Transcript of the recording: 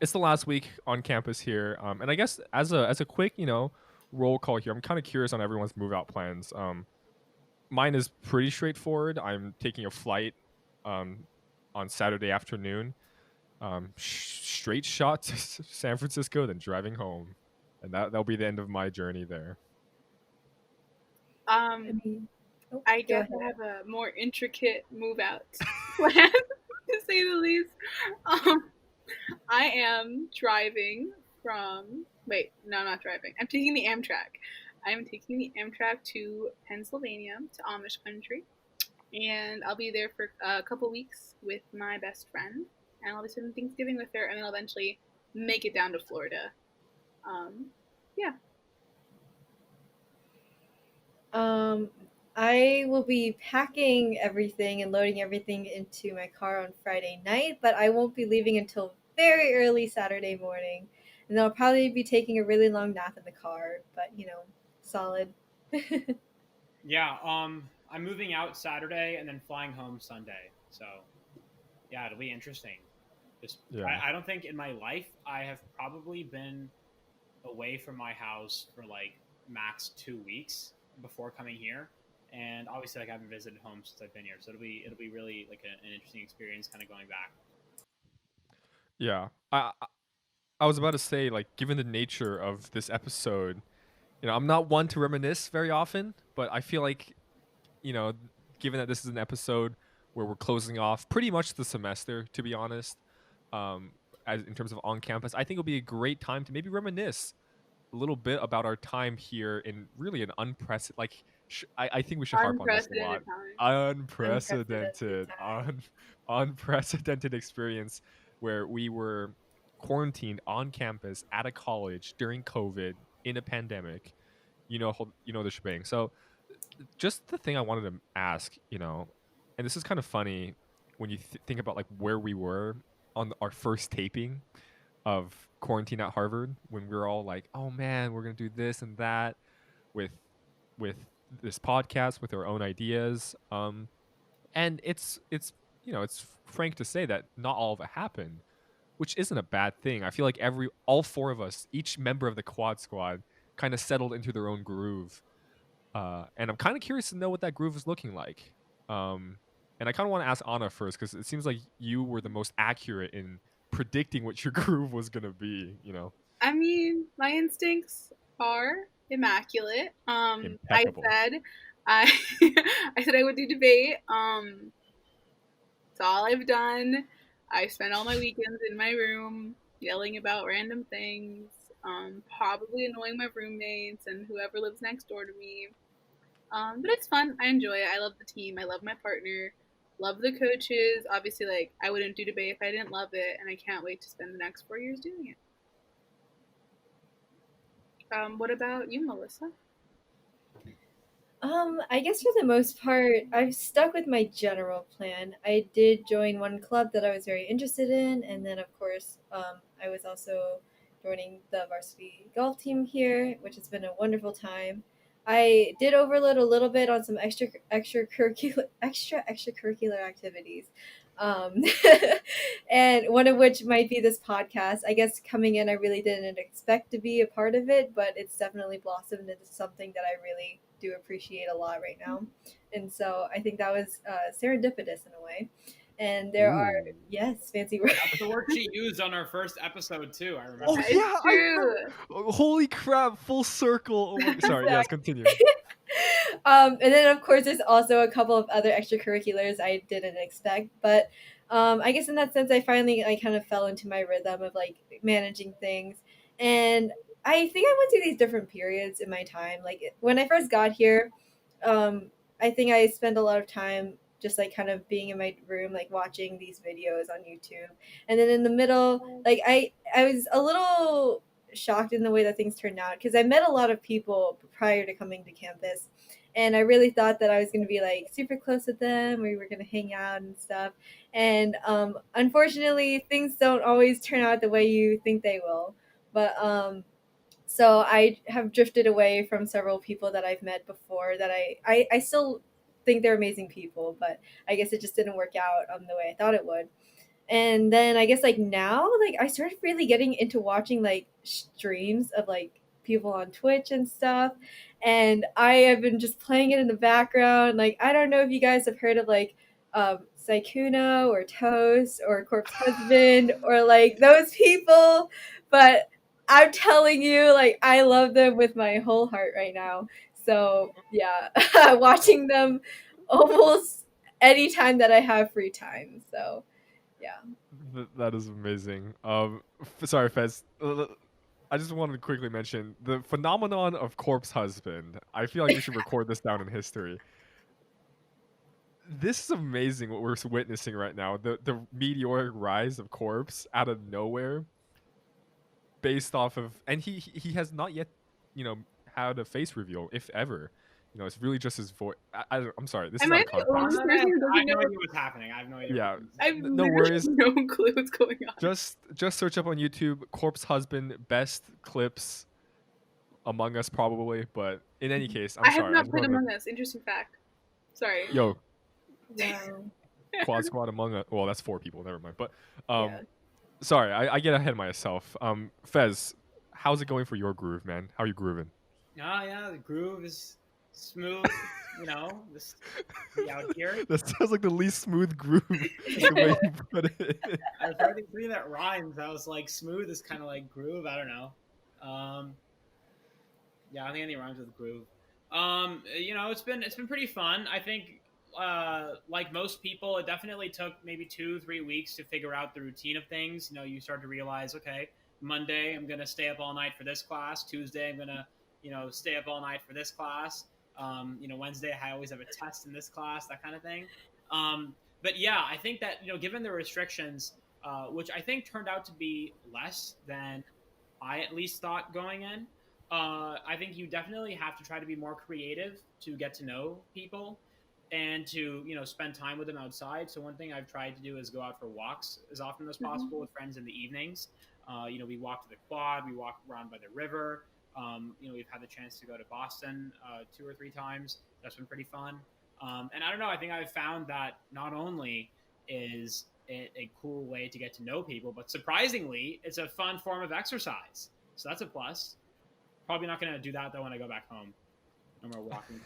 It's the last week on campus here, and I guess as a quick, roll call here, I'm kind of curious on everyone's move out plans. Mine is pretty straightforward. I'm taking a flight um, on Saturday afternoon, straight shot to San Francisco, then driving home, and that'll be the end of my journey there. I Um, mean, oh, I go guess ahead. I have a more intricate move out plan, to say the least. Um, I am driving from. Wait, no, I'm not driving. I'm taking the Amtrak. I'm taking the Amtrak to Pennsylvania, to Amish country, and I'll be there for a couple weeks with my best friend, and I'll be spending Thanksgiving with her, and then I'll eventually make it down to Florida. Um, yeah. Um, I will be packing everything and loading everything into my car on Friday night, but I won't be leaving until very early Saturday morning. And I'll probably be taking a really long nap in the car, but solid. Yeah, I'm moving out Saturday and then flying home Sunday. So yeah, it'll be interesting. Just Yeah, I don't think in my life I have probably been away from my house for like max 2 weeks before coming here. And obviously, like I haven't visited home since I've been here, so it'll be really like an interesting experience, kind of going back. yeah. I was about to say, like, given the nature of this episode, I'm not one to reminisce very often, but I feel like, you know, given that this is an episode where we're closing off pretty much the semester, to be honest, um, as in terms of on campus, I think it'll be a great time to maybe reminisce a little bit about our time here in really an unprecedented. Like, I think we should harp on this a lot. Unprecedented time. Unprecedented Unprecedented, time. unprecedented experience where we were quarantined on campus at a college during COVID in a pandemic. The shebang. So just the thing I wanted to ask, and this is kind of funny when you think about like where we were on our first taping of quarantine at Harvard when we were all like, "Oh man, we're gonna do this and that with with this podcast with our own ideas." And it's frank to say that not all of it happened, which isn't a bad thing. I feel like all four of us, each member of the Quad Squad, kind of settled into their own groove, and I'm kind of curious to know what that groove is looking like. Um, and I kind of want to ask Anna first because it seems like you were the most accurate in predicting what your groove was gonna be. I mean, my instincts are immaculate. I Impeccable. said I I said I would do debate. It's all I've done. I spend all my weekends in my room yelling about random things, probably annoying my roommates and whoever lives next door to me. But it's fun. I enjoy it. I love the team. I love my partner. Love the coaches. Obviously, like I wouldn't do debate if I didn't love it, and I can't wait to spend the next 4 years doing it. What about you, Melissa? I guess for the most part, I've stuck with my general plan. I did join one club that I was very interested in, and then of course, I was also joining the varsity golf team here, which has been a wonderful time. I did overload a little bit on some extracurricular activities, um, and one of which might be this podcast. I guess coming in, I really didn't expect to be a part of it, but it's definitely blossomed into something that I really do appreciate a lot right now. And so I think that was serendipitous in a way. And there are, Ooh. yes, fancy words. That's the word she used on our first episode too. I Oh remember. That is yeah, I true. remember. Oh, holy crap! Full circle. Oh my. Sorry. Yes. Exactly. Continue. And then of course there's also a couple of other extracurriculars I didn't expect, but I guess in that sense I kind of fell into my rhythm of like managing things, and I think I went through these different periods in my time. Like when I first got here, I think I spent a lot of time just like kind of being in my room like watching these videos on YouTube, and then in the middle like I was a little shocked in the way that things turned out because I met a lot of people prior to coming to campus, and I really thought that I was going to be like super close with them. We were going to hang out and stuff, and unfortunately, things don't always turn out the way you think they will. But so I have drifted away from several people that I've met before that I still think they're amazing people, but I guess it just didn't work out the way I thought it would. And then I guess like now, like I started really getting into watching like streams of like people on Twitch and stuff. And I have been just playing it in the background. Like I don't know if you guys have heard of like Saikuno or Toast or Corpse Husband or like those people, but I'm telling you, like I love them with my whole heart right now. So yeah, watching them almost anytime that I have free time. So yeah. That is amazing. Sorry, Fez. I just wanted to quickly mention the phenomenon of corpse husband. I feel like we should record this down in history. This is amazing what we're witnessing right now. The meteoric rise of corpse out of nowhere, based off of, and he has not yet, had a face reveal, if ever. It's really just his voice. I'm sorry, this Am is out I of the only context. person who I have doesn't no know? idea what's happening. I have no idea. Yeah, I have no literally worries. no clue what's going on. Just search up on YouTube corpse husband best clips Among Us probably, but in any case, I'm I have sorry. I not just played wanted Among Us. Interesting fact. Sorry. yo Wow. quad squad Among Us. Well, that's 4 people. Never mind. But Yeah. sorry, I get ahead of myself. Fez, how's it going for your groove, man? How are you grooving? Yeah, the groove is smooth. Just be out here. That sounds like the least smooth groove. The way you put it. I've heard something that rhymes. I was like, smooth is kind of like groove. I don't know. Yeah, I think anything rhymes with groove. It's been pretty fun. I think, like most people, it definitely took maybe 2-3 weeks to figure out the routine of things. You start to realize, okay, Monday I'm gonna stay up all night for this class. Tuesday I'm gonna, stay up all night for this class. Wednesday I always have a test in this class, that kind of thing. But yeah, I think that given the restrictions, which I think turned out to be less than I at least thought going in. I think you definitely have to try to be more creative to get to know people and to spend time with them outside. So one thing I've tried to do is go out for walks as often as possible with friends in the evenings. We walk to the quad, we walk around by the river. We've had the chance to go to Boston 2 or 3 times. That's been pretty fun. And I don't know. I think I've found that not only is it a cool way to get to know people, but surprisingly, it's a fun form of exercise. So that's a plus. Probably not going to do that though when I go back home. No more walking.